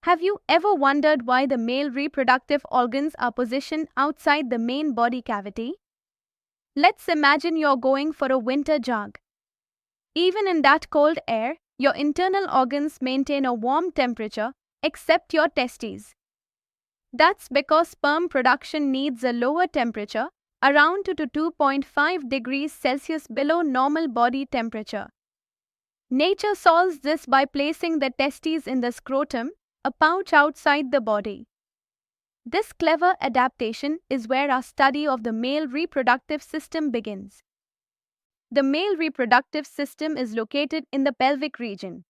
Have you ever wondered why the male reproductive organs are positioned outside the main body cavity? Let's imagine you're going for a winter jog. Even in that cold air, your internal organs maintain a warm temperature, except your testes. That's because sperm production needs a lower temperature, around 2 to 2.5 degrees Celsius below normal body temperature. Nature solves this by placing the testes in the scrotum, a pouch outside the body. This clever adaptation is where our study of the male reproductive system begins. The male reproductive system is located in the pelvic region.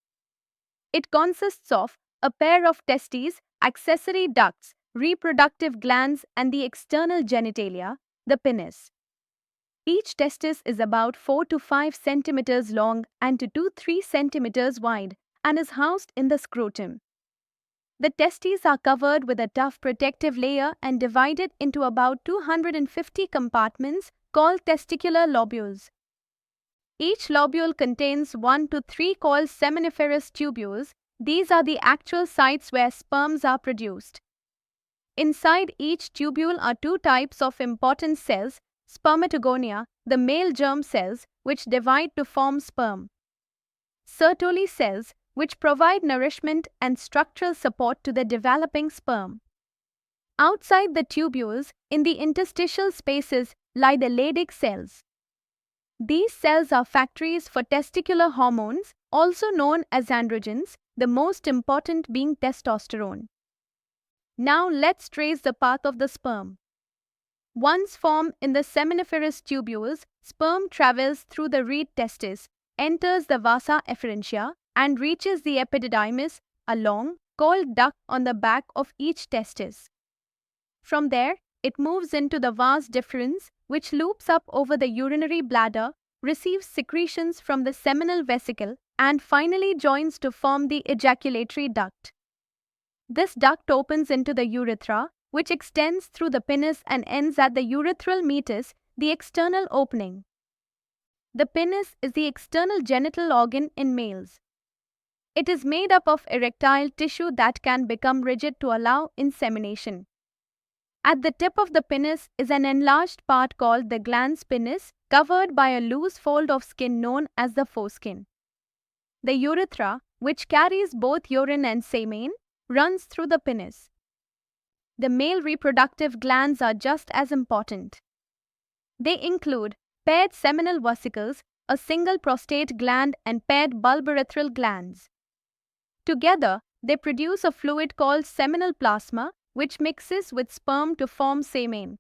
It consists of a pair of testes, accessory ducts, reproductive glands, and the external genitalia, the penis. Each testis is about 4 to 5 centimeters long and 2 to 3 centimeters wide and is housed in the scrotum. The testes are covered with a tough protective layer and divided into about 250 compartments called testicular lobules. Each lobule contains 1 to 3 called seminiferous tubules. These are the actual sites where sperms are produced. Inside each tubule are two types of important cells, spermatogonia, the male germ cells, which divide to form sperm. Sertoli cells, which provide nourishment and structural support to the developing sperm. Outside the tubules, in the interstitial spaces, lie the Leydig cells. These cells are factories for testicular hormones, also known as androgens, the most important being testosterone. Now let's trace the path of the sperm. Once formed in the seminiferous tubules, sperm travels through the reed testis, enters the vasa efferentia, and reaches the epididymis, a long, coiled duct on the back of each testis. From there, it moves into the vas deferens, which loops up over the urinary bladder, receives secretions from the seminal vesicle, and finally joins to form the ejaculatory duct. This duct opens into the urethra, which extends through the penis and ends at the urethral meatus, the external opening. The penis is the external genital organ in males. It is made up of erectile tissue that can become rigid to allow insemination. At the tip of the penis is an enlarged part called the glans penis, covered by a loose fold of skin known as the foreskin. The urethra, which carries both urine and semen, runs through the penis. The male reproductive glands are just as important. They include paired seminal vesicles, a single prostate gland, and paired bulbourethral glands. Together, they produce a fluid called seminal plasma, which mixes with sperm to form semen.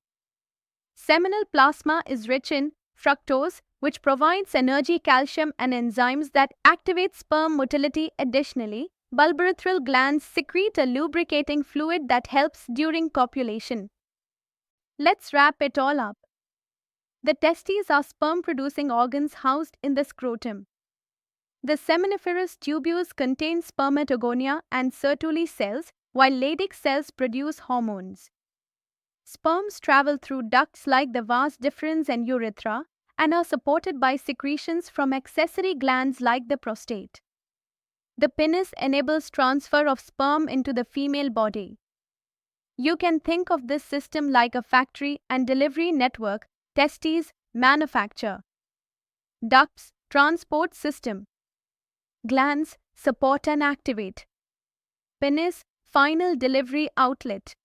Seminal plasma is rich in fructose, which provides energy, calcium, and enzymes that activate sperm motility. Additionally, bulbourethral glands secrete a lubricating fluid that helps during copulation. Let's wrap it all up. The testes are sperm-producing organs housed in the scrotum. The seminiferous tubules contain spermatogonia and Sertoli cells, while Leydig cells produce hormones. Sperms travel through ducts like the vas deferens and urethra and are supported by secretions from accessory glands like the prostate. The penis enables transfer of sperm into the female body. You can think of this system like a factory and delivery network. Testes, manufacture. Ducts, transport system. Glands, support and activate. Penis, final delivery outlet.